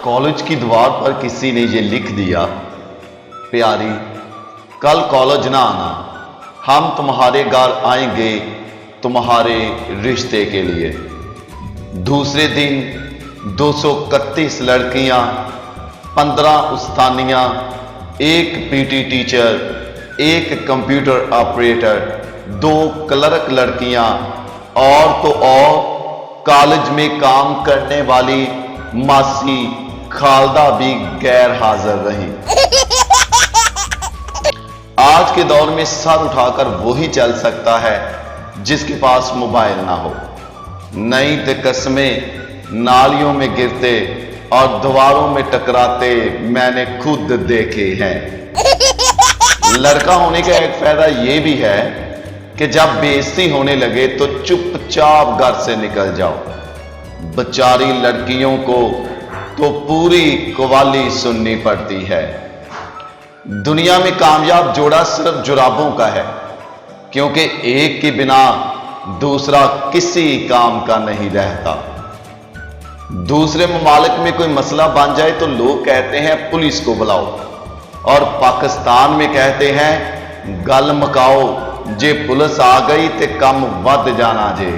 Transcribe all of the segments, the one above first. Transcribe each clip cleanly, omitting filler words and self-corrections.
College की दीवार पर किसी ने ये लिख दिया, प्यारी कल कॉलेज ना आना, हम तुम्हारे घर आएंगे तुम्हारे रिश्ते के लिए। दूसरे दिन 231 लड़कियां, 15 उस्तानियां, एक पीटी टीचर, एक कंप्यूटर ऑपरेटर, 2 क्लर्क लड़कियां और तो और कॉलेज में काम करने वाली मासी खालदा भी गैर हाजिर रही। आज के दौर में सर उठाकर वही चल सकता है जिसके पास मोबाइल ना हो। नहीं तो कस्में नालियों में गिरते और दीवारों में टकराते मैंने खुद देखे हैं। लड़का होने का एक फायदा यह भी है कि जब बेइज्जती होने लगे तो चुपचाप घर से निकल जाओ। बेचारी लड़कियों को तो पूरी कवाली सुननी पड़ती है। दुनिया में कामयाब जोड़ा सिर्फ जुराबों का है, क्योंकि एक के बिना दूसरा किसी काम का नहीं रहता। दूसरे ममालिक में कोई मसला बन जाए तो लोग कहते हैं पुलिस को बुलाओ, और पाकिस्तान में कहते हैं गल मकाओ, जे पुलिस आ गई ते कम वध जाना जे।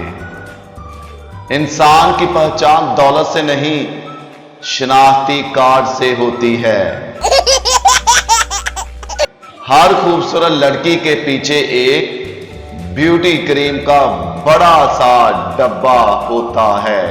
इंसान की पहचान दौलत से नहीं, शनाख्ती कार्ड से होती है। हर खूबसूरत लड़की के पीछे एक ब्यूटी क्रीम का बड़ा सा डब्बा होता है।